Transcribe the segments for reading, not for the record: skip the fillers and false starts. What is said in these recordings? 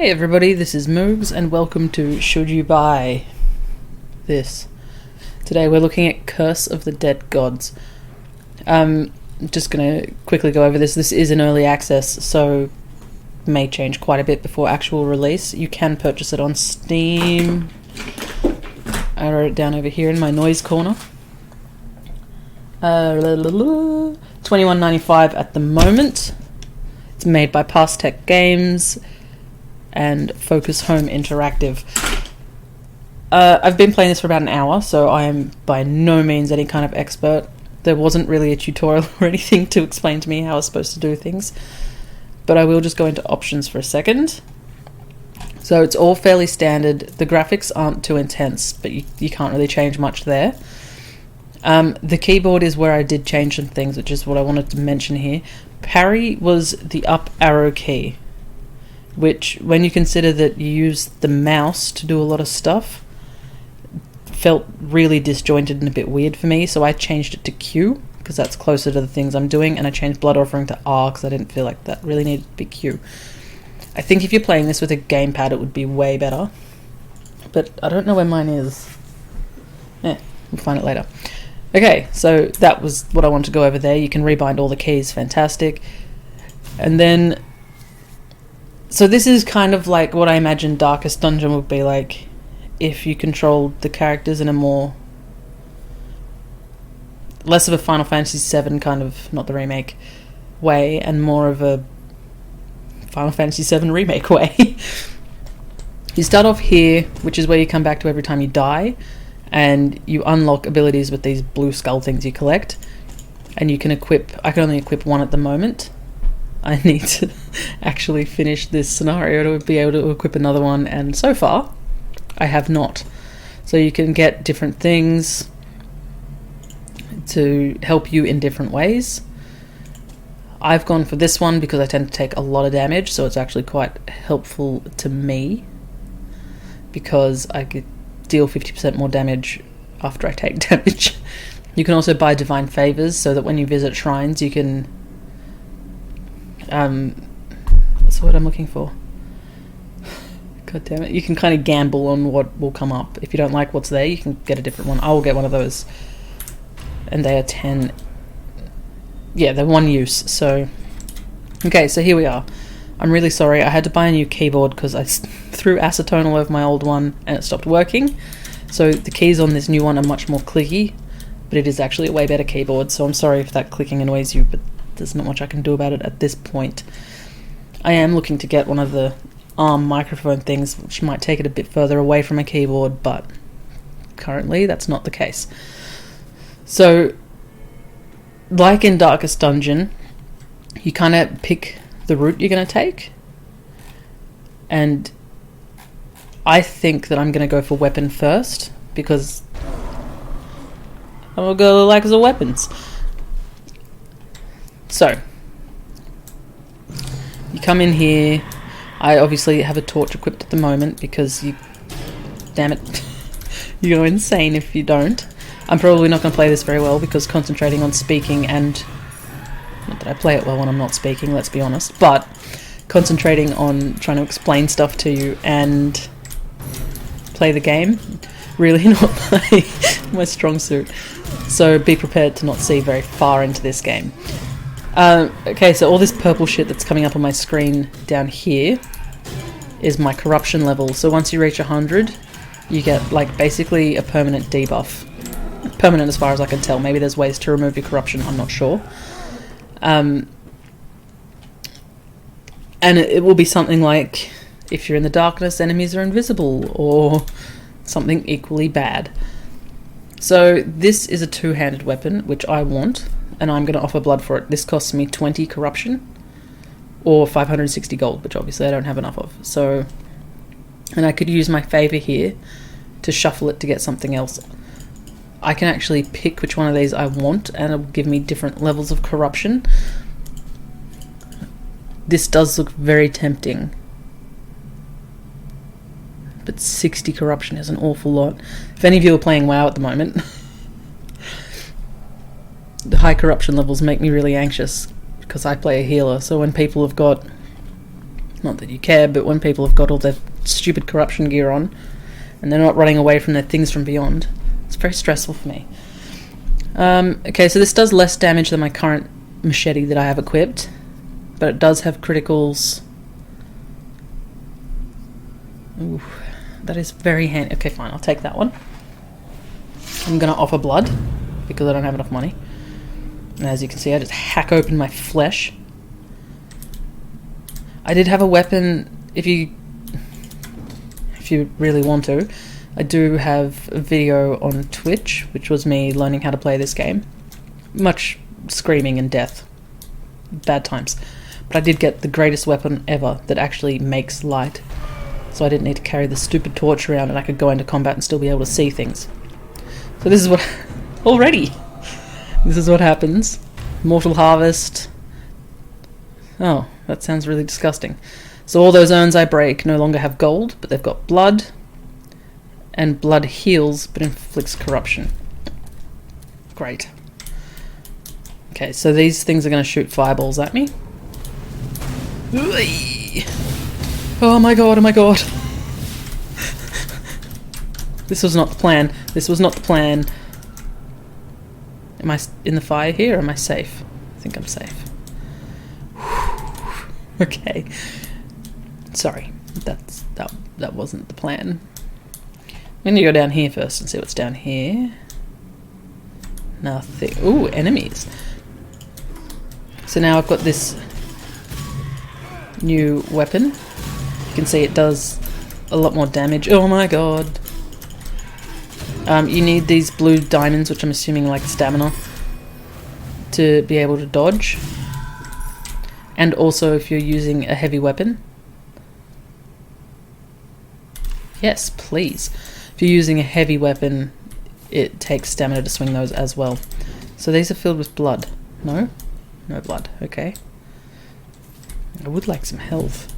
Hey everybody, this is Moogs and welcome to Should You Buy This? Today we're looking at Curse of the Dead Gods. I'm just going to quickly go over this. This is in early access, so may change quite a bit before actual release. You can purchase it on Steam. I wrote it down over here in my noise corner. $21.95 at the moment. It's made by Past Tech Games and Focus Home Interactive. I've been playing this for about an hour, so I am by no means any kind of expert. There wasn't really a tutorial or anything to explain to me how I was supposed to do things, but I will just go into options for a second. So it's all fairly standard. The graphics aren't too intense, but you can't really change much there. The keyboard is where I did change some things, which is what I wanted to mention here. Parry was the up arrow key, which, when you consider that you use the mouse to do a lot of stuff, felt really disjointed and a bit weird for me, so I changed it to Q, because that's closer to the things I'm doing, and I changed Blood Offering to R, because I didn't feel like that really needed to be Q. I think if you're playing this with a gamepad, it would be way better, but I don't know where mine is. We'll find it later. Okay, so that was what I wanted to go over there. You can rebind all the keys, fantastic. And then, so this is kind of like what I imagine Darkest Dungeon would be like if you controlled the characters in a more, less of a Final Fantasy VII kind of, not the remake, way, and more of a Final Fantasy VII remake way. You start off here, which is where you come back to every time you die, and you unlock abilities with these blue skull things you collect, and you can equip, I can only equip one at the moment. I need to actually finish this scenario to be able to equip another one, and so far I have not. So you can get different things to help you in different ways. I've gone for this one because I tend to take a lot of damage, so it's actually quite helpful to me because I could deal 50% more damage after I take damage. You can also buy divine favors so that when you visit shrines you can what's the word I'm looking for? God damn it. You can kind of gamble on what will come up. If you don't like what's there, you can get a different one. I will get one of those. And they are 10. Yeah, they're one use. So, okay, so here we are. I'm really sorry. I had to buy a new keyboard because I threw acetone all over my old one and it stopped working. So the keys on this new one are much more clicky, but it is actually a way better keyboard. So I'm sorry if that clicking annoys you, but there's not much I can do about it at this point. I am looking to get one of the arm microphone things, which might take it a bit further away from a keyboard, but currently that's not the case. So, like in Darkest Dungeon, you kind of pick the route you're going to take, and I think that I'm going to go for weapon first, because I'm a girl who likes the weapons. So, you come in here. I obviously have a torch equipped at the moment because you... Damn it. You go insane if you don't. I'm probably not going to play this very well because concentrating on speaking and... Not that I play it well when I'm not speaking, let's be honest, but concentrating on trying to explain stuff to you and play the game, really not my strong suit. So be prepared to not see very far into this game. Okay, so all this purple shit that's coming up on my screen down here is my corruption level. So once you reach 100, you get like basically a permanent debuff. Permanent as far as I can tell. Maybe there's ways to remove your corruption, I'm not sure. And it will be something like, if you're in the darkness, enemies are invisible, or something equally bad. So this is a two-handed weapon, which I want, and I'm going to offer blood for it. This costs me 20 corruption, or 560 gold, which obviously I don't have enough of. So, and I could use my favor here to shuffle it to get something else. I can actually pick which one of these I want, and it'll give me different levels of corruption. This does look very tempting, but 60 corruption is an awful lot. If any of you are playing WoW at the moment, the high corruption levels make me really anxious because I play a healer, so when people have got Not that you care, but when people have got all their stupid corruption gear on and they're not running away from their things from beyond, it's very stressful for me. Okay, so this does less damage than my current machete that I have equipped, but it does have criticals. Ooh, that is very handy. Okay, fine, I'll take that one. I'm going to offer blood because I don't have enough money. And as you can see, I just hack open my flesh. I did have a weapon, if you really want to. I do have a video on Twitch, which was me learning how to play this game. Much screaming and death. Bad times. But I did get the greatest weapon ever that actually makes light. So I didn't need to carry the stupid torch around, and I could go into combat and still be able to see things. So this is what... already! This is what happens. Mortal Harvest. Oh, that sounds really disgusting. So all those urns I break no longer have gold, but they've got blood. And blood heals, but inflicts corruption. Great. Okay, so these things are going to shoot fireballs at me. Oh my god, oh my god. This was not the plan. This was not the plan. Am I in the fire here, or am I safe? I think I'm safe. Okay. Sorry. That wasn't the plan. I'm going to go down here first and see what's down here. Nothing. Ooh, enemies. So now I've got this new weapon. You can see it does a lot more damage. Oh my god. You need these blue diamonds, which I'm assuming like stamina, to be able to dodge. And also if you're using a heavy weapon. Yes, please. If you're using a heavy weapon, it takes stamina to swing those as well. So these are filled with blood. No? No blood. Okay. I would like some health.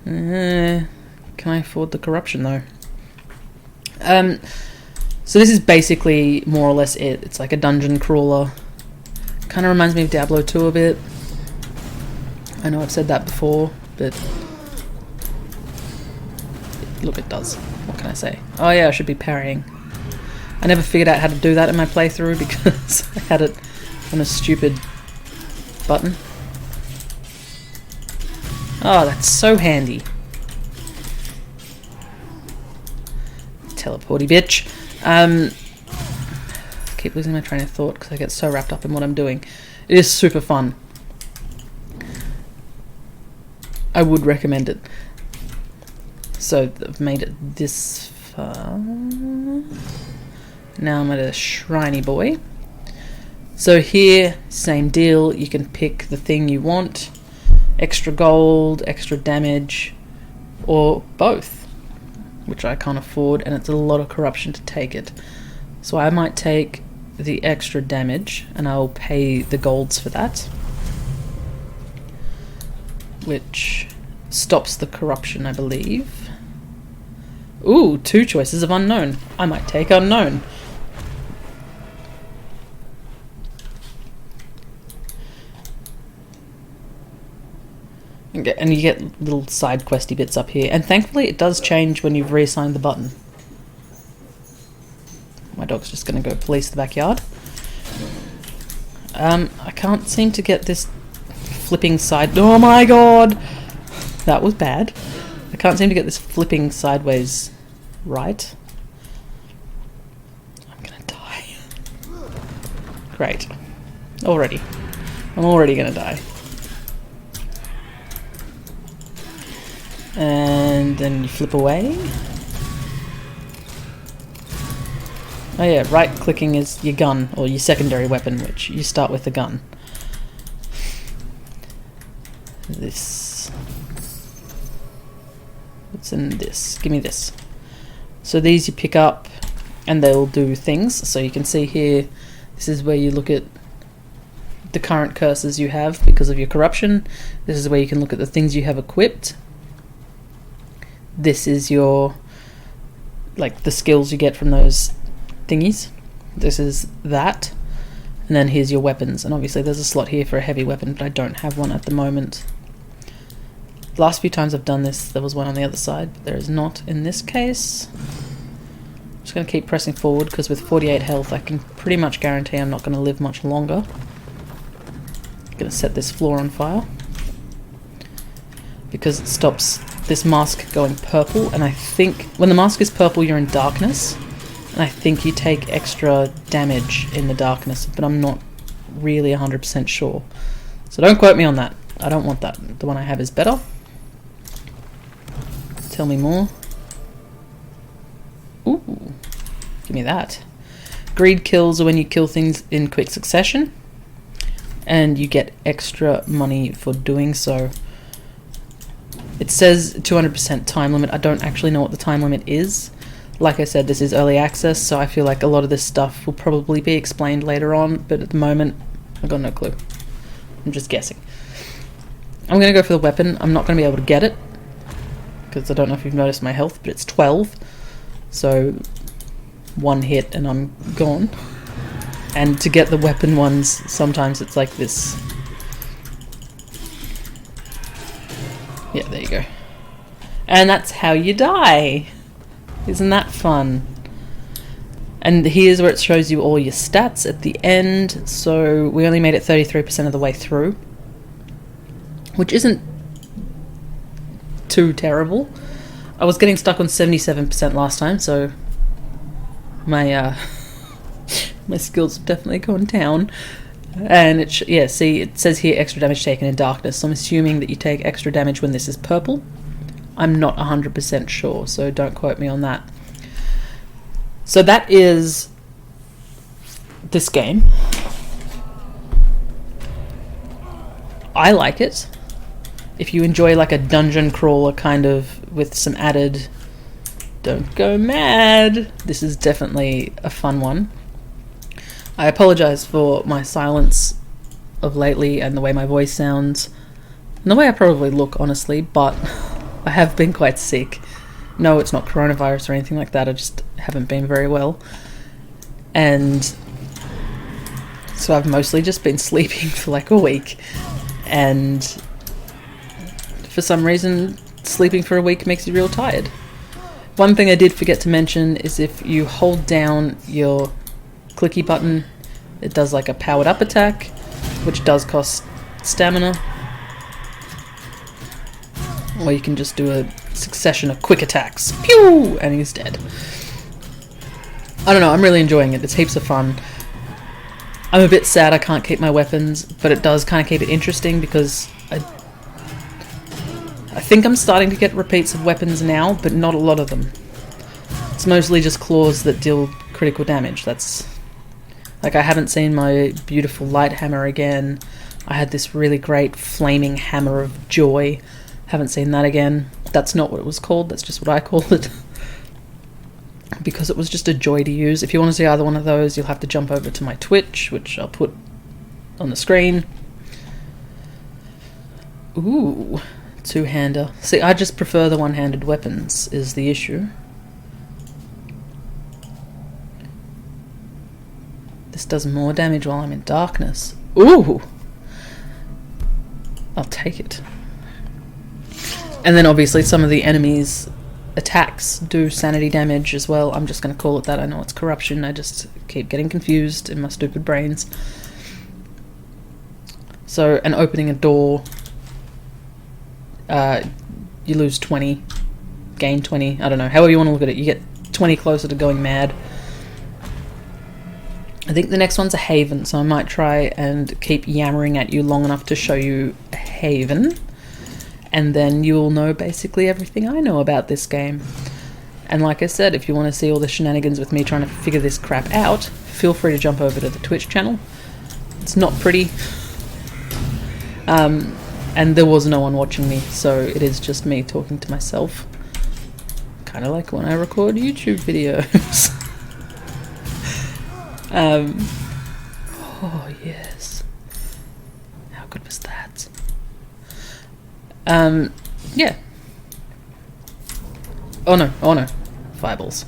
Can I afford the corruption though? So this is basically more or less it. It's like a dungeon crawler. Kind of reminds me of Diablo 2 a bit. I know I've said that before, but look, it does. What can I say? Oh yeah, I should be parrying. I never figured out how to do that in my playthrough because I had it on a stupid button. Oh, that's so handy. Teleporty bitch. Keep losing my train of thought because I get so wrapped up in what I'm doing. It is super fun. I would recommend it. So I've made it this far. Now I'm at a shriny boy. So here, same deal. You can pick the thing you want. Extra gold, extra damage, or both, which I can't afford, and it's a lot of corruption to take it. So I might take the extra damage, and I'll pay the golds for that, which stops the corruption, I believe. Ooh, 2 choices of unknown. I might take unknown. And you get little side questy bits up here. And thankfully it does change when you've reassigned the button. My dog's just going to go police the backyard. I can't seem to get this flipping side... Oh my god! That was bad. I can't seem to get this flipping sideways right. I'm going to die. Great. Already. I'm already going to die. And then you flip away. Oh yeah, right clicking is your gun, or your secondary weapon, which you start with the gun. This. What's in this? Give me this. So these you pick up and they'll do things. So you can see here, this is where you look at the current curses you have because of your corruption. This is where you can look at the things you have equipped. This is your, like, the skills you get from those thingies. This is that. And then here's your weapons. And obviously there's a slot here for a heavy weapon, but I don't have one at the moment. last few times I've done this, there was one on the other side, but there is not in this case. I'm just going to keep pressing forward, because with 48 health I can pretty much guarantee I'm not going to live much longer. I'm going to set this floor on fire, because it stops this mask going purple, and I think when the mask is purple you're in darkness, and I think you take extra damage in the darkness, but I'm not really 100% sure. So don't quote me on that. I don't want that. The one I have is better. Tell me more. Ooh, give me that. Greed kills are when you kill things in quick succession, and you get extra money for doing so. It says 200% time limit. I don't actually know what the time limit is. Like I said, this is early access, so I feel like a lot of this stuff will probably be explained later on, but at the moment, I've got no clue. I'm just guessing. I'm going to go for the weapon. I'm not going to be able to get it, because I don't know if you've noticed my health, but it's 12. So, one hit and I'm gone. And to get the weapon ones, sometimes it's like this. Yeah, there you go. And that's how you die. Isn't that fun? And here's where it shows you all your stats at the end. So we only made it 33% of the way through, which isn't too terrible. I was getting stuck on 77% last time, so my my skills have definitely gone down. And yeah, see, it says here extra damage taken in darkness. So I'm assuming that you take extra damage when this is purple. I'm not 100% sure, so don't quote me on that. So that is this game. I like it. If you enjoy like a dungeon crawler kind of with some added don't go mad, this is definitely a fun one. I apologize for my silence of lately and the way my voice sounds and the way I probably look, honestly, but I have been quite sick. No, it's not coronavirus or anything like that, I just haven't been very well. And so I've mostly just been sleeping for like a week, and for some reason sleeping for a week makes you real tired. One thing I did forget to mention is if you hold down your clicky button, it does like a powered up attack, which does cost stamina. Or you can just do a succession of quick attacks. Pew! And he's dead. I don't know, I'm really enjoying it. It's heaps of fun. I'm a bit sad I can't keep my weapons, but it does kind of keep it interesting because I think I'm starting to get repeats of weapons now, but not a lot of them. It's mostly just claws that deal critical damage. That's... like, I haven't seen my beautiful light hammer again. I had this really great flaming hammer of joy. Haven't seen that again. That's not what it was called, that's just what I called it. Because it was just a joy to use. If you want to see either one of those, you'll have to jump over to my Twitch, which I'll put on the screen. Ooh, two-hander. See, I just prefer the one-handed weapons, is the issue. This does more damage while I'm in darkness. Ooh! I'll take it. And then obviously some of the enemies' attacks do sanity damage as well. I'm just going to call it that. I know it's corruption. I just keep getting confused in my stupid brains. So, and opening a door, you lose 20, gain 20. I don't know. However you want to look at it. You get 20 closer to going mad. I think the next one's a haven, so I might try and keep yammering at you long enough to show you a haven. And then you'll know basically everything I know about this game. And like I said, if you want to see all the shenanigans with me trying to figure this crap out, feel free to jump over to the Twitch channel. It's not pretty. And there was no one watching me, so it is just me talking to myself. Kind of like when I record YouTube videos. Oh yes. How good was that? Yeah. Oh no. Fireballs.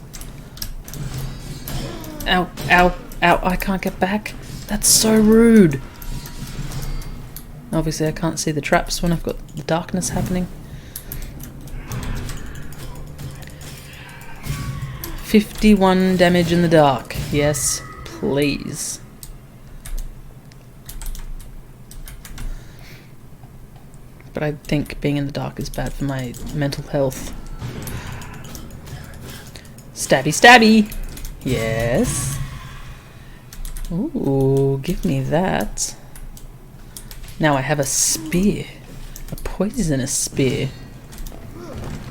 Ow, ow, ow, I can't get back. That's so rude. Obviously I can't see the traps when I've got the darkness happening. 51 damage in the dark. Yes, please. But I think being in the dark is bad for my mental health. Stabby, stabby! Yes. Ooh, give me that. Now I have a spear. A poisonous spear.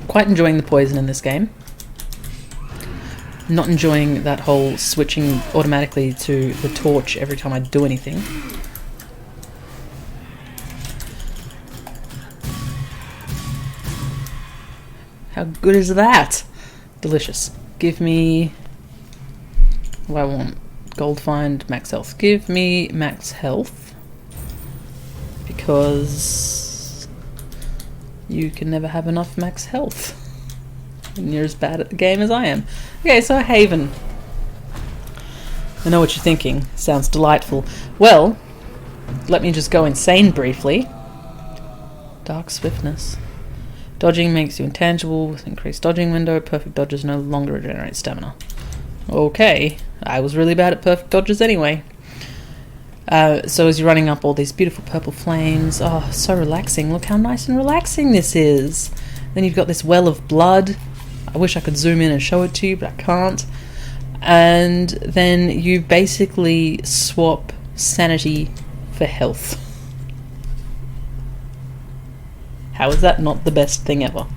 Quite enjoying the poison in this game. Not enjoying that whole switching automatically to the torch every time I do anything. How good is that? Delicious. Give me... what do I want? Gold find, max health. Give me max health. Because... you can never have enough max health. And you're as bad at the game as I am. Okay, so Haven. I know what you're thinking. Sounds delightful. Well, let me just go insane briefly. Dark swiftness. Dodging makes you intangible with increased dodging window. Perfect dodges no longer regenerate stamina. Okay, I was really bad at perfect dodges anyway. So as you're running up all these beautiful purple flames, oh, so relaxing. Look how nice and relaxing this is. Then you've got this well of blood. I wish I could zoom in and show it to you, but I can't. And then you basically swap sanity for health. How is that not the best thing ever?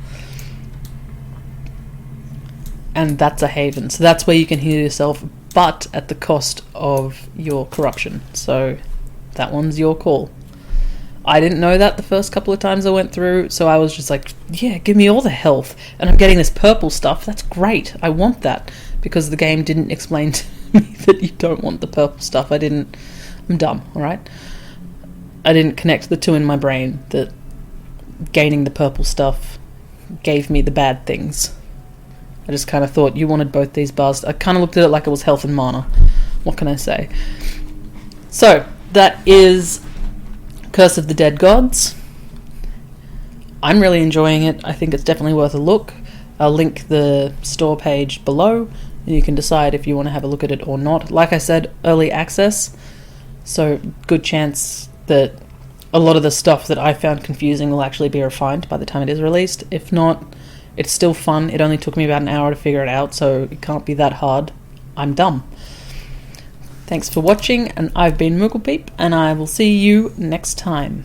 And that's a haven. So that's where you can heal yourself, but at the cost of your corruption. So that one's your call. I didn't know that the first couple of times I went through, so I was just like, yeah, give me all the health. And I'm getting this purple stuff. That's great. I want that. Because the game didn't explain to me that you don't want the purple stuff. I'm dumb, alright? I didn't connect the two in my brain that gaining the purple stuff gave me the bad things. I just kind of thought you wanted both these bars. I kind of looked at it like it was health and mana. What can I say? So, that is Curse of the Dead Gods. I'm really enjoying it. I think it's definitely worth a look. I'll link the store page below, and you can decide if you want to have a look at it or not. Like I said, early access, so good chance that a lot of the stuff that I found confusing will actually be refined by the time it is released. If not, it's still fun. It only took me about an hour to figure it out, so it can't be that hard. I'm dumb. Thanks for watching, and I've been Mooglepeep, and I will see you next time.